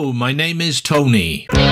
Hello, my name is Tony. Ghost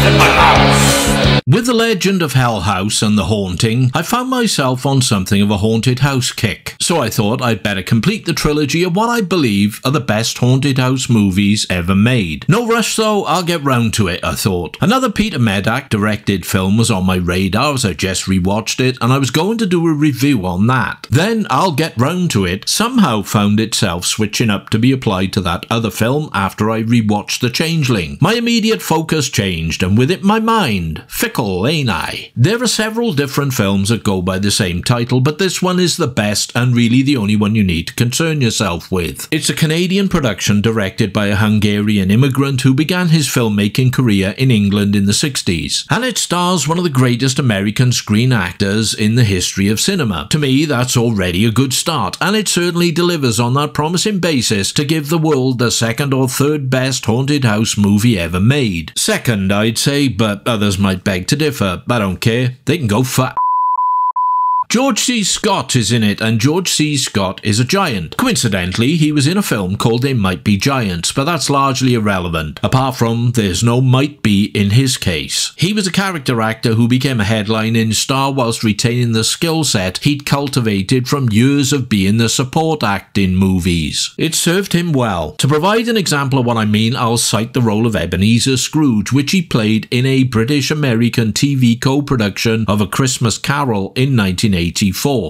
in my house. With the legend of Hell House and The Haunting, I found myself on something of a haunted house kick, so I thought I'd better complete the trilogy of what I believe are the best haunted house movies ever made. No rush though, I'll get round to it, I thought. Another Peter Medak directed film was on my radar as I just rewatched it, and I was going to do a review on that. Then I'll get round to it somehow found itself switching up to be applied to that other film after I rewatched The Changeling. My immediate focus changed, and with it my mind. Fickle, ain't I? There are several different films that go by the same title, but this one is the best and really the only one you need to concern yourself with. It's a Canadian production directed by a Hungarian immigrant who began his filmmaking career in England in the 60s, and it stars one of the greatest American screen actors in the history of cinema. To me, that's already a good start, and it certainly delivers on that promising basis to give the world the second or third best haunted house movie ever made. Second, I'd say, but others might beg to differ. I don't care. They can go fuck. George C. Scott is in it, and George C. Scott is a giant. Coincidentally, he was in a film called They Might Be Giants, but that's largely irrelevant, apart from there's no might be in his case. He was a character actor who became a headlining star whilst retaining the skill set he'd cultivated from years of being the support act in movies. It served him well. To provide an example of what I mean, I'll cite the role of Ebenezer Scrooge, which he played in a British-American TV co-production of A Christmas Carol in 1984.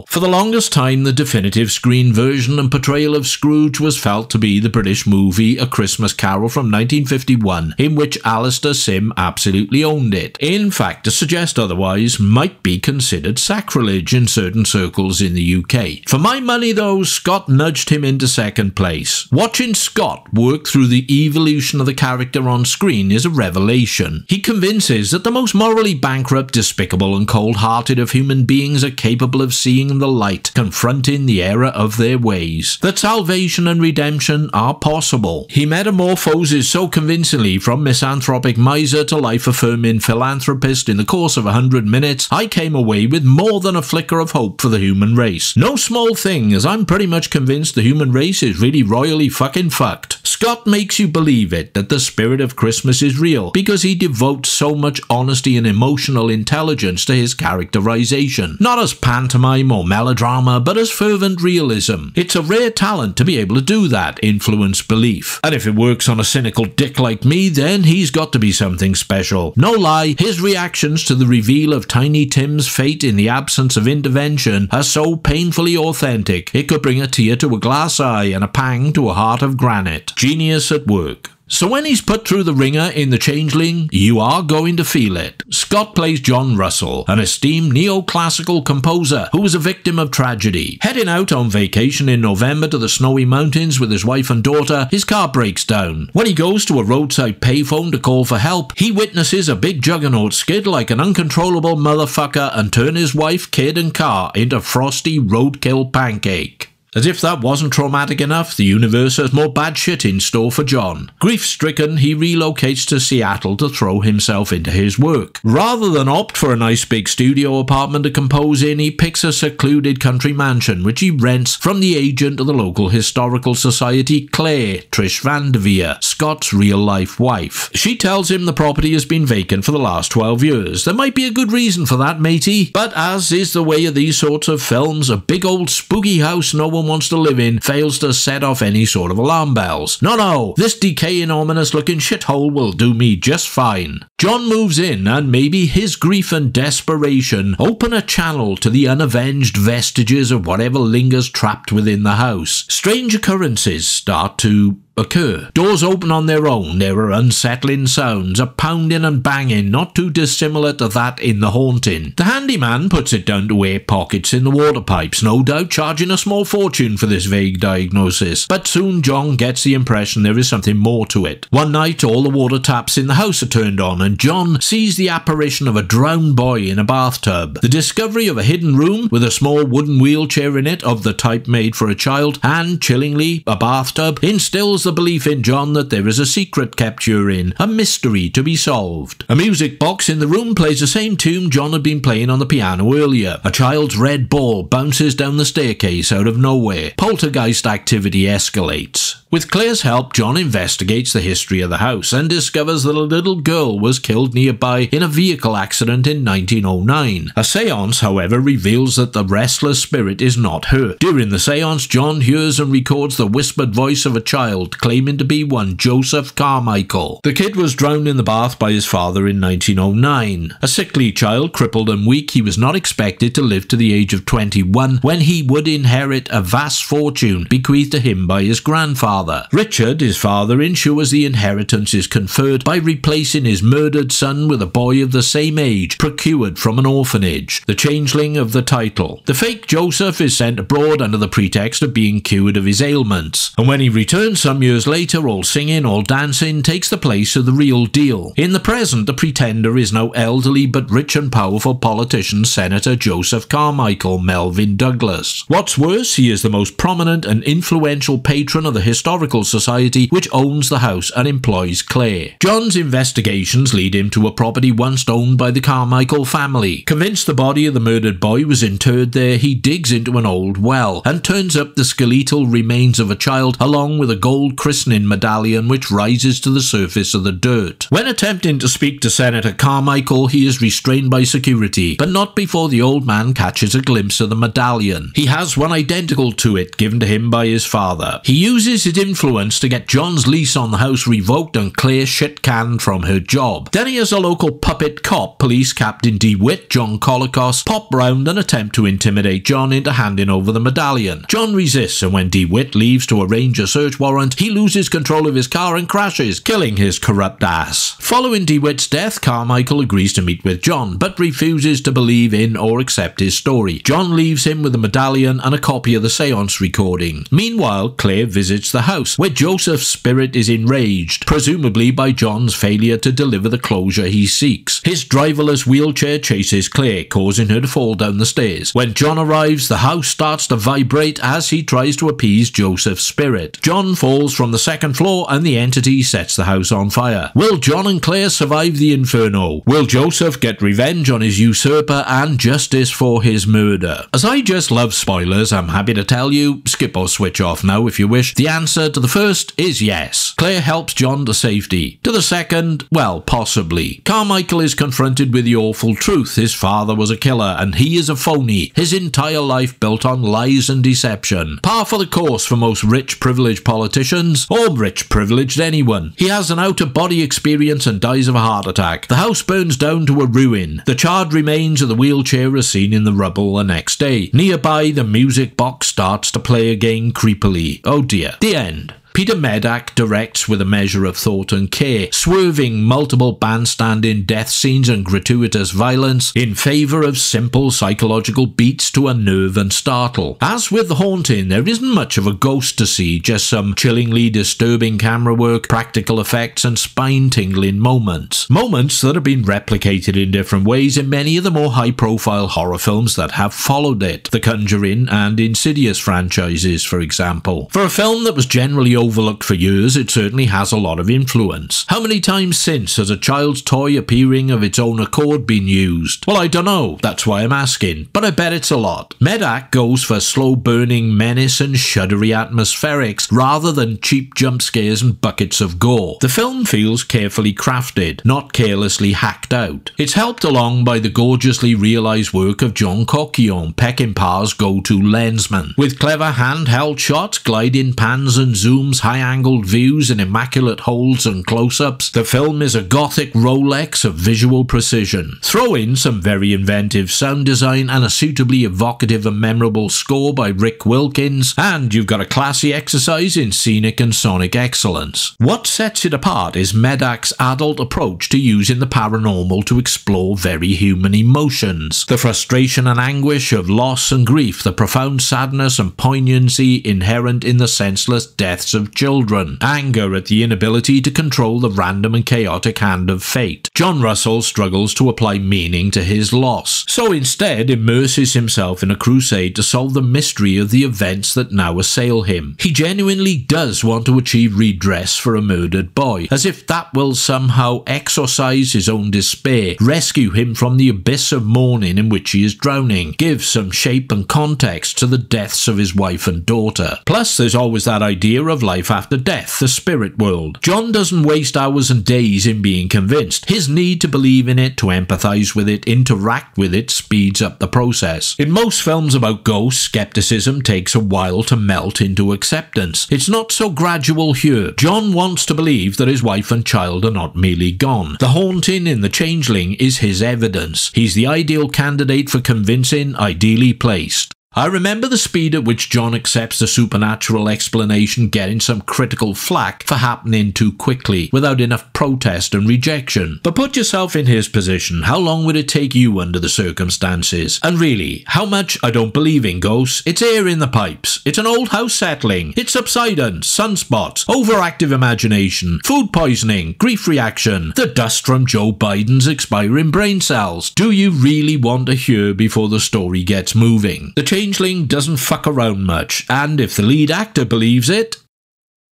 For the longest time, the definitive screen version and portrayal of Scrooge was felt to be the British movie A Christmas Carol from 1951, in which Alistair Sim absolutely owned it. In fact, to suggest otherwise might be considered sacrilege in certain circles in the UK. For my money though, Scott nudged him into second place. Watching Scott work through the evolution of the character on screen is a revelation. He convinces that the most morally bankrupt, despicable and cold-hearted of human beings are capable of seeing the light, confronting the error of their ways, that salvation and redemption are possible. He metamorphoses so convincingly from misanthropic miser to life-affirming philanthropist in the course of 100 minutes, I came away with more than a flicker of hope for the human race. No small thing, as I'm pretty much convinced the human race is really royally fucking fucked. Scott makes you believe it, that the spirit of Christmas is real, because he devotes so much honesty and emotional intelligence to his characterization. Not as pantomime or melodrama, but as fervent realism. It's a rare talent to be able to do that, influence belief. And if it works on a cynical dick like me, then he's got to be something special. No lie, his reactions to the reveal of Tiny Tim's fate in the absence of intervention are so painfully authentic, it could bring a tear to a glass eye and a pang to a heart of granite. Genius at work. So when he's put through the ringer in The Changeling, you are going to feel it. Scott plays John Russell, an esteemed neoclassical composer who was a victim of tragedy. Heading out on vacation in November to the snowy mountains with his wife and daughter, his car breaks down. When he goes to a roadside payphone to call for help, he witnesses a big juggernaut skid like an uncontrollable motherfucker and turn his wife, kid and car into frosty roadkill pancake. As if that wasn't traumatic enough, the universe has more bad shit in store for John. Grief-stricken, he relocates to Seattle to throw himself into his work. Rather than opt for a nice big studio apartment to compose in, he picks a secluded country mansion, which he rents from the agent of the local historical society, Claire, Trish Vanderveer, Scott's real-life wife. She tells him the property has been vacant for the last 12 years. There might be a good reason for that, matey. But as is the way of these sorts of films, a big old spooky house no one wants to live in fails to set off any sort of alarm bells. No, this decaying, ominous looking shithole will do me just fine. John moves in, and maybe his grief and desperation open a channel to the unavenged vestiges of whatever lingers trapped within the house. Strange occurrences start to occur. Doors open on their own, there are unsettling sounds, a pounding and banging not too dissimilar to that in The Haunting. The handyman puts it down to air pockets in the water pipes, no doubt charging a small fortune for this vague diagnosis, but soon John gets the impression there is something more to it. One night all the water taps in the house are turned on, when John sees the apparition of a drowned boy in a bathtub. The discovery of a hidden room with a small wooden wheelchair in it of the type made for a child, and, chillingly, a bathtub, instills the belief in John that there is a secret kept herein, a mystery to be solved. A music box in the room plays the same tune John had been playing on the piano earlier. A child's red ball bounces down the staircase out of nowhere. Poltergeist activity escalates. With Claire's help, John investigates the history of the house and discovers that a little girl was killed nearby in a vehicle accident in 1909. A seance, however, reveals that the restless spirit is not her. During the seance, John hears and records the whispered voice of a child claiming to be one Joseph Carmichael. The kid was drowned in the bath by his father in 1909. A sickly child, crippled and weak, he was not expected to live to the age of 21 when he would inherit a vast fortune bequeathed to him by his grandfather. Richard, his father, ensures the inheritance is conferred by replacing his murdered son with a boy of the same age procured from an orphanage, the Changeling of the title. The fake Joseph is sent abroad under the pretext of being cured of his ailments, and when he returns some years later, all singing, all dancing, takes the place of the real deal. In the present, the pretender is now elderly but rich and powerful politician Senator Joseph Carmichael Melvin Douglas. What's worse, he is the most prominent and influential patron of the Historical Society, which owns the house and employs Claire. John's investigations lead him to a property once owned by the Carmichael family. Convinced the body of the murdered boy was interred there, he digs into an old well and turns up the skeletal remains of a child along with a gold christening medallion which rises to the surface of the dirt. When attempting to speak to Senator Carmichael, he is restrained by security, but not before the old man catches a glimpse of the medallion. He has one identical to it given to him by his father. He uses his influence to get John's lease on the house revoked and Claire shit-canned from her job. Then he has a local puppet cop, Police Captain DeWitt, John Colicos, pop round and attempt to intimidate John into handing over the medallion. John resists, and when DeWitt leaves to arrange a search warrant, he loses control of his car and crashes, killing his corrupt ass. Following DeWitt's death, Carmichael agrees to meet with John, but refuses to believe in or accept his story. John leaves him with the medallion and a copy of the seance recording. Meanwhile, Claire visits the house, where Joseph's spirit is enraged, presumably by John's failure to deliver the closure he seeks. His driverless wheelchair chases Claire, causing her to fall down the stairs. When John arrives, the house starts to vibrate as he tries to appease Joseph's spirit. John falls from the second floor and the entity sets the house on fire. Will John and Claire survive the inferno? Will Joseph get revenge on his usurper and justice for his murder? As I just love spoilers, I'm happy to tell you, skip or switch off now if you wish, the answer to the first is yes. Claire helps John to safety. To the second, well, possibly. Carmichael is confronted with the awful truth. His father was a killer and he is a phony. His entire life built on lies and deception. Par for the course for most rich privileged politicians, or rich privileged anyone. He has an out-of-body experience and dies of a heart attack. The house burns down to a ruin. The charred remains of the wheelchair are seen in the rubble the next day. Nearby, the music box starts to play again creepily. Oh dear. The end. Peter Medak directs with a measure of thought and care, swerving multiple bandstanding death scenes and gratuitous violence in favour of simple psychological beats to unnerve and startle. As with The Haunting, there isn't much of a ghost to see, just some chillingly disturbing camera work, practical effects and spine-tingling moments. Moments that have been replicated in different ways in many of the more high-profile horror films that have followed it, the Conjuring and Insidious franchises, for example. For a film that was generally overlooked for years, it certainly has a lot of influence. How many times since has a child's toy appearing of its own accord been used? Well, I don't know, that's why I'm asking, but I bet it's a lot. Medak goes for slow-burning menace and shuddery atmospherics rather than cheap jump scares and buckets of gore. The film feels carefully crafted, not carelessly hacked out. It's helped along by the gorgeously realised work of John Coquillon, Peckinpah's go-to lensman. With clever handheld shots, gliding pans and zooms, high-angled views and immaculate holds and close-ups, the film is a gothic Rolex of visual precision. Throw in some very inventive sound design and a suitably evocative and memorable score by Rick Wilkins, and you've got a classy exercise in scenic and sonic excellence. What sets it apart is Medak's adult approach to using the paranormal to explore very human emotions. The frustration and anguish of loss and grief, the profound sadness and poignancy inherent in the senseless deaths of of children, anger at the inability to control the random and chaotic hand of fate. John Russell struggles to apply meaning to his loss, so instead immerses himself in a crusade to solve the mystery of the events that now assail him. He genuinely does want to achieve redress for a murdered boy, as if that will somehow exorcise his own despair, rescue him from the abyss of mourning in which he is drowning, give some shape and context to the deaths of his wife and daughter. Plus, there's always that idea of life after death, the spirit world. John doesn't waste hours and days in being convinced. His need to believe in it, to empathise with it, interact with it, speeds up the process. In most films about ghosts, skepticism takes a while to melt into acceptance. It's not so gradual here. John wants to believe that his wife and child are not merely gone. The haunting in The Changeling is his evidence. He's the ideal candidate for convincing, ideally placed. I remember the speed at which John accepts the supernatural explanation getting some critical flack for happening too quickly, without enough protest and rejection. But put yourself in his position. How long would it take you under the circumstances? And really, how much I don't believe in ghosts? It's air in the pipes. It's an old house settling. It's subsidence, sunspots, overactive imagination, food poisoning, grief reaction, the dust from Joe Biden's expiring brain cells. Do you really want to hear before the story gets moving? The Changeling doesn't fuck around much, and if the lead actor believes it,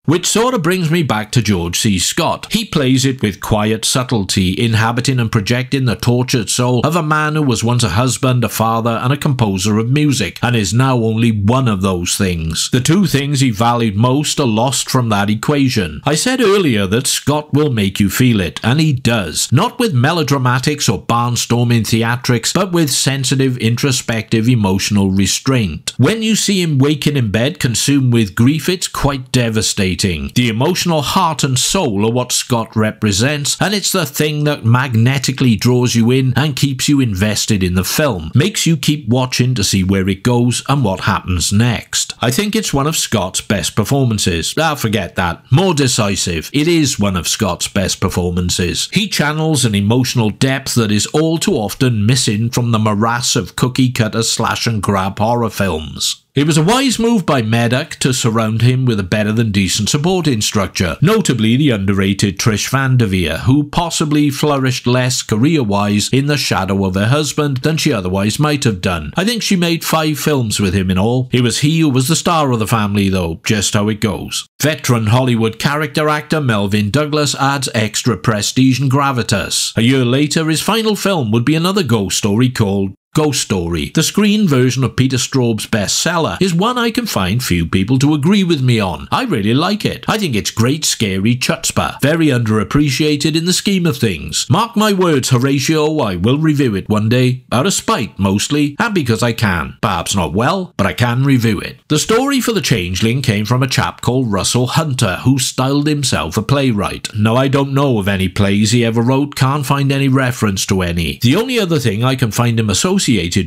which sort of brings me back to George C. Scott. He plays it with quiet subtlety, inhabiting and projecting the tortured soul of a man who was once a husband, a father, and a composer of music, and is now only one of those things. The two things he valued most are lost from that equation. I said earlier that Scott will make you feel it, and he does. Not with melodramatics or barnstorming theatrics, but with sensitive, introspective, emotional restraint. When you see him waking in bed, consumed with grief, it's quite devastating. The emotional heart and soul are what Scott represents, and it's the thing that magnetically draws you in and keeps you invested in the film, makes you keep watching to see where it goes and what happens next. I think it's one of Scott's best performances. Forget that. More decisive. It is one of Scott's best performances. He channels an emotional depth that is all too often missing from the morass of cookie-cutter slash-and-grab horror films. It was a wise move by Medoc to surround him with a better-than-decent supporting structure, notably the underrated Trish Van Devere, who possibly flourished less career-wise in the shadow of her husband than she otherwise might have done. I think she made 5 films with him in all. It was he who was the star of the family, though, just how it goes. Veteran Hollywood character actor Melvyn Douglas adds extra prestige and gravitas. A year later, his final film would be another ghost story called Ghost Story. The screen version of Peter Straub's bestseller is one I can find few people to agree with me on. I really like it. I think it's great scary chutzpah. Very underappreciated in the scheme of things. Mark my words, Horatio, I will review it one day. Out of spite, mostly, and because I can. Perhaps not well, but I can review it. The story for The Changeling came from a chap called Russell Hunter, who styled himself a playwright. Now, I don't know of any plays he ever wrote, can't find any reference to any. The only other thing I can find him associated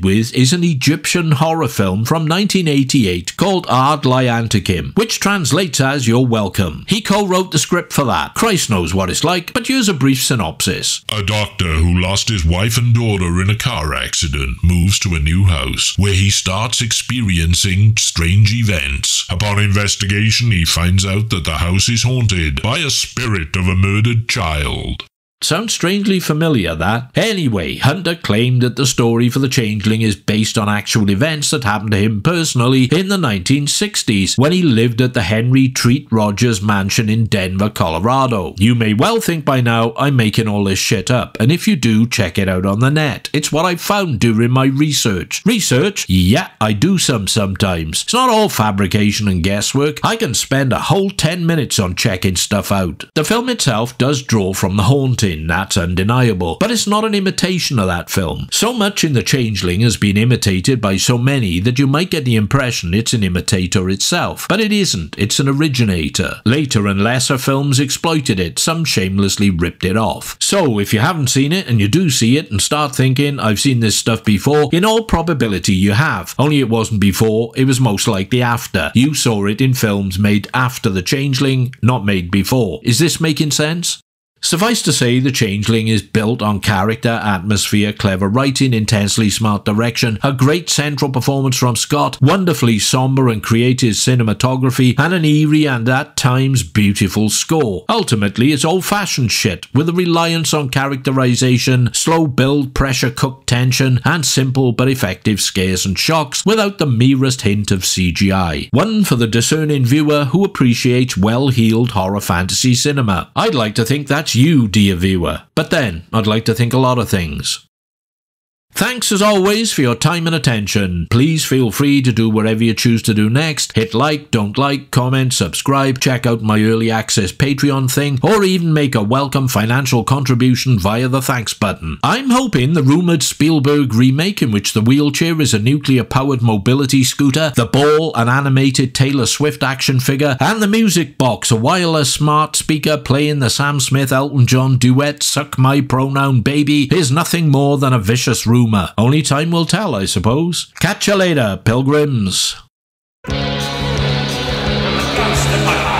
with is an Egyptian horror film from 1988 called Ard Lyantikim, which translates as You're Welcome. He co-wrote the script for that. Christ knows what it's like, but here's a brief synopsis. A doctor who lost his wife and daughter in a car accident moves to a new house, where he starts experiencing strange events. Upon investigation, he finds out that the house is haunted by a spirit of a murdered child. Sounds strangely familiar, that. Anyway, Hunter claimed that the story for The Changeling is based on actual events that happened to him personally in the 1960s, when he lived at the Henry Treat Rogers mansion in Denver, Colorado. You may well think by now I'm making all this shit up, and if you do, check it out on the net. It's what I found during my research. Research? Yeah, I do sometimes. It's not all fabrication and guesswork. I can spend a whole 10 minutes on checking stuff out. The film itself does draw from The Haunting. That's undeniable, but it's not an imitation of that film. So much in The Changeling has been imitated by so many that you might get the impression it's an imitator itself, but it isn't. It's an originator. Later and lesser films exploited it, some shamelessly ripped it off. So if you haven't seen it and you do see it and start thinking, I've seen this stuff before, in all probability you have. Only it wasn't before, it was most likely after. You saw it in films made after The Changeling, not made before. Is this making sense? Suffice to say, The Changeling is built on character, atmosphere, clever writing, intensely smart direction, a great central performance from Scott, wonderfully somber and creative cinematography, and an eerie and at times beautiful score. Ultimately, it's old-fashioned shit, with a reliance on characterization, slow build, pressure-cooked tension, and simple but effective scares and shocks, without the merest hint of CGI. One for the discerning viewer who appreciates well-heeled horror fantasy cinema. I'd like to think that's you, dear viewer. But then, I'd like to think a lot of things. Thanks as always for your time and attention. Please feel free to do whatever you choose to do next. Hit like, don't like, comment, subscribe, check out my early access Patreon thing, or even make a welcome financial contribution via the thanks button. I'm hoping the rumoured Spielberg remake, in which the wheelchair is a nuclear-powered mobility scooter, the ball an animated Taylor Swift action figure, and the music box a wireless smart speaker playing the Sam Smith-Elton John duet Suck My Pronoun Baby, is nothing more than a vicious rumour. Only time will tell, I suppose. Catch you later, pilgrims. The ghost of my